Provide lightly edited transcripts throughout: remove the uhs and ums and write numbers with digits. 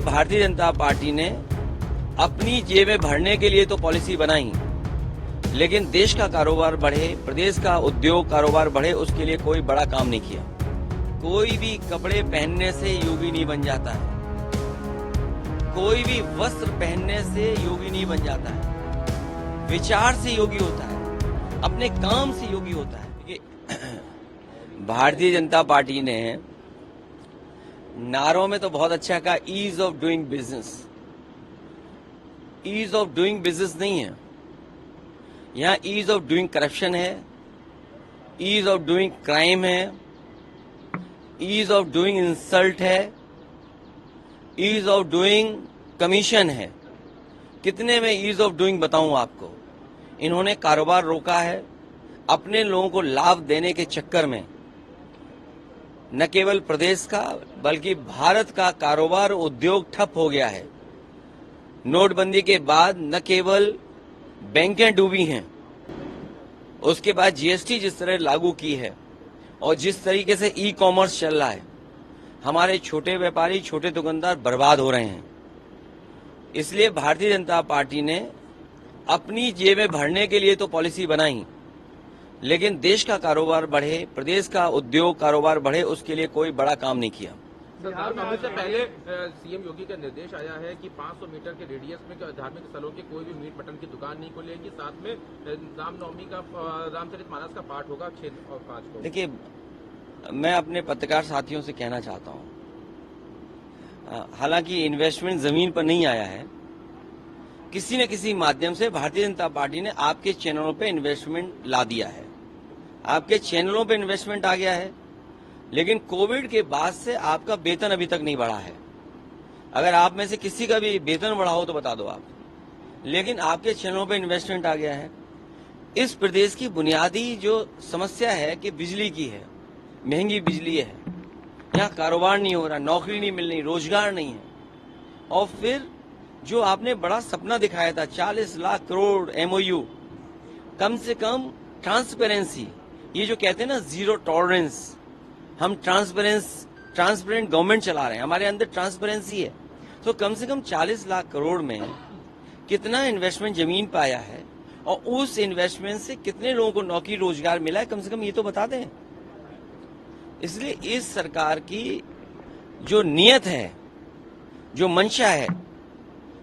Bharatiya Janata party ने अपनी जेबें भरने के लिए तो पॉलिसी बनाई, लेकिन देश का कारोबार बढ़े, प्रदेश का उद्योग कारोबार बढ़े, उसके लिए कोई बड़ा काम नहीं किया। कोई भी कपड़े पहनने से योगी नहीं बन जाता है, कोई भी वस्त्र पहनने से योगी नहीं बन जाता है। विचार से योगी होता है, अपने काम से योगी होता है। भारतीय जनता पार्टी ने नारों में तो बहुत अच्छा कहा, ease of doing business. Ease of doing business नहीं है, यहाँ ईज ऑफ डूइंग करप्शन है, ईज ऑफ डूइंग क्राइम है, ईज ऑफ डूइंग इंसल्ट है, ईज ऑफ डूइंग कमीशन है। कितने में ईज ऑफ डूइंग बताऊं आपको। इन्होंने कारोबार रोका है, अपने लोगों को लाभ देने के चक्कर में न केवल प्रदेश का बल्कि भारत का कारोबार उद्योग ठप हो गया है। नोटबंदी के बाद न केवल बैंकें डूबी हैं, उसके बाद जीएसटी जिस तरह लागू की है और जिस तरीके से ई कॉमर्स चल रहा है, हमारे छोटे व्यापारी, छोटे दुकानदार बर्बाद हो रहे हैं। इसलिए भारतीय जनता पार्टी ने अपनी जेबें भरने के लिए तो पॉलिसी बनाई, लेकिन देश का कारोबार बढ़े, प्रदेश का उद्योग कारोबार बढ़े, उसके लिए कोई बड़ा काम नहीं किया। धार्मिक से पहले सीएम योगी का निर्देश आया है कि 500 मीटर के रेडियस में धार्मिक स्थलों के कोई भी मीट मटन की दुकान नहीं खुलेगी। साथ में रामनवमी का रामचरितमानस का पाठ होगा 6 और 5 को। देखिए, मैं अपने पत्रकार साथियों से कहना चाहता हूं, हालांकि इन्वेस्टमेंट जमीन पर नहीं आया है, किसी न किसी माध्यम से भारतीय जनता पार्टी ने आपके चैनलों पे इन्वेस्टमेंट ला दिया है, आपके चैनलों पे इन्वेस्टमेंट आ गया है। लेकिन कोविड के बाद से आपका वेतन अभी तक नहीं बढ़ा है। अगर आप में से किसी का भी वेतन बढ़ा हो तो बता दो आप। लेकिन आपके चैनलों पे इन्वेस्टमेंट आ गया है। इस प्रदेश की बुनियादी जो समस्या है कि बिजली की है, महंगी बिजली है, यहाँ कारोबार नहीं हो रहा, नौकरी नहीं मिल रही, रोजगार नहीं है। और फिर जो आपने बड़ा सपना दिखाया था 40 लाख करोड़ एमओयू, कम से कम ट्रांसपेरेंसी, ये जो कहते हैं ना जीरो टॉलरेंस, हम ट्रांसपेरेंट गवर्नमेंट चला रहे हैं, हमारे अंदर ट्रांसपेरेंसी है। तो कम से कम 40 लाख करोड़ में कितना इन्वेस्टमेंट जमीन पे आया है और उस इन्वेस्टमेंट से कितने लोगों को नौकरी रोजगार मिला है, कम से कम ये तो बता दें। इसलिए इस सरकार की जो नीयत है, जो मंशा है,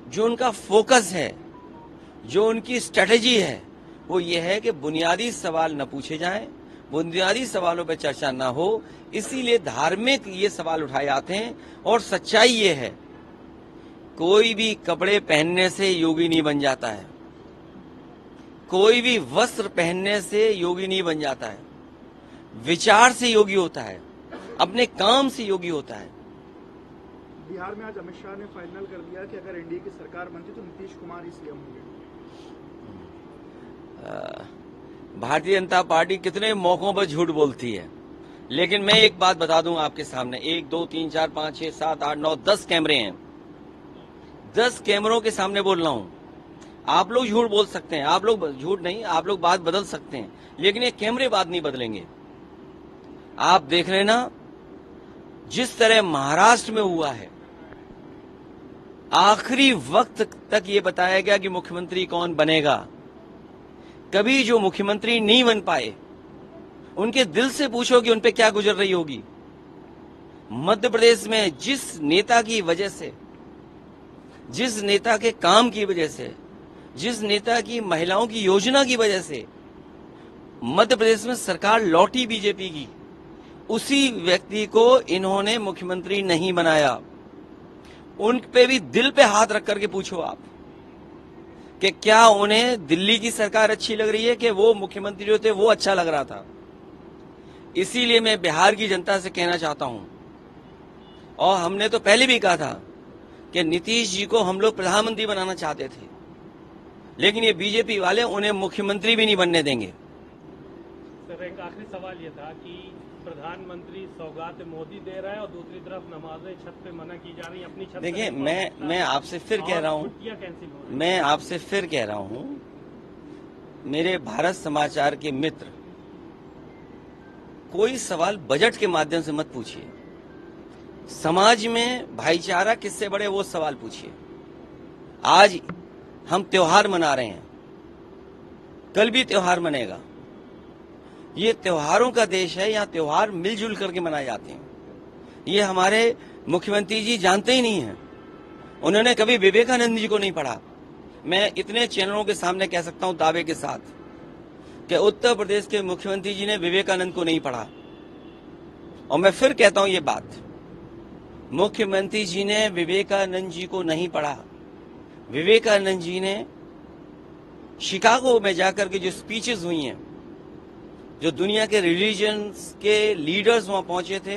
जो उनका फोकस है, जो उनकी स्ट्रेटेजी है, वो ये है कि बुनियादी सवाल न पूछे जाएं, बुनियादी सवालों पर चर्चा न हो। इसीलिए धार्मिक ये सवाल उठाए जाते हैं। और सच्चाई ये है, कोई भी कपड़े पहनने से योगी नहीं बन जाता है, कोई भी वस्त्र पहनने से योगी नहीं बन जाता है। विचार से योगी होता है, अपने काम से योगी होता है। बिहार में आज अमित शाह ने फाइनल कर दिया कि अगर एनडीए की सरकार बनती तो नीतीश कुमार ही सीएम होंगे। भारतीय जनता पार्टी कितने मौकों पर झूठ बोलती है, लेकिन मैं एक बात बता दूं आपके सामने, 1 2 3 4 5 6 7 8 9 10 कैमरे हैं। 10 कैमरों के सामने बोल रहा हूं। आप लोग झूठ बोल सकते हैं, आप लोग झूठ नहीं, आप लोग बात बदल सकते हैं, लेकिन ये कैमरे बात नहीं बदलेंगे। आप देख लेना, जिस तरह महाराष्ट्र में हुआ है, आखिरी वक्त तक ये बताया गया कि मुख्यमंत्री कौन बनेगा। कभी जो मुख्यमंत्री नहीं बन पाए, उनके दिल से पूछो कि उन पे क्या गुजर रही होगी। मध्य प्रदेश में जिस नेता की वजह से, जिस नेता के काम की वजह से, जिस नेता की महिलाओं की योजना की वजह से मध्य प्रदेश में सरकार लौटी बीजेपी की, उसी व्यक्ति को इन्होंने मुख्यमंत्री नहीं बनाया। उन पे भी दिल पे हाथ रख करके पूछो आप कि क्या उन्हें दिल्ली की सरकार अच्छी लग रही है कि वो मुख्यमंत्री जो थे वो अच्छा लग रहा था। इसीलिए मैं बिहार की जनता से कहना चाहता हूं, और हमने तो पहले भी कहा था कि नीतीश जी को हम लोग प्रधानमंत्री बनाना चाहते थे, लेकिन ये बीजेपी वाले उन्हें मुख्यमंत्री भी नहीं बनने देंगे। सर, एक आखिरी सवाल ये था कि प्रधानमंत्री सौगात मोदी दे रहा है और दूसरी तरफ नमाजें छत पे मना की जा रही है, अपनी छत। देखिए, मैं आपसे फिर कह रहा हूं, मैं आपसे फिर कह रहा हूं, मेरे भारत समाचार के मित्र, कोई सवाल बजट के माध्यम से मत पूछिए। समाज में भाईचारा किससे बड़े, वो सवाल पूछिए। आज हम त्योहार मना रहे हैं, कल भी त्योहार मनेगा। ये त्योहारों का देश है, यहाँ त्योहार मिलजुल करके मनाए जाते हैं। ये हमारे मुख्यमंत्री जी जानते ही नहीं हैं। उन्होंने कभी विवेकानंद जी को नहीं पढ़ा। मैं इतने चैनलों के सामने कह सकता हूं दावे के साथ कि उत्तर प्रदेश के मुख्यमंत्री जी ने विवेकानंद को नहीं पढ़ा। और मैं फिर कहता हूं ये बात, मुख्यमंत्री जी ने विवेकानंद जी को नहीं पढ़ा। विवेकानंद जी ने शिकागो में जाकर के जो स्पीचेस हुई हैं, जो दुनिया के रिलीजन्स के लीडर्स वहां पहुंचे थे,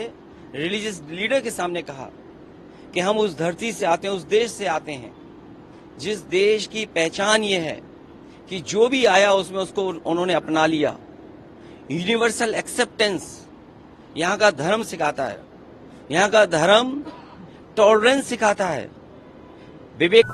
रिलीजियस लीडर के सामने कहा कि हम उस धरती से आते हैं, उस देश से आते हैं जिस देश की पहचान ये है कि जो भी आया उसमें उसको उन्होंने अपना लिया। यूनिवर्सल एक्सेप्टेंस यहाँ का धर्म सिखाता है, यहाँ का धर्म टॉलरेंस सिखाता है। विवेक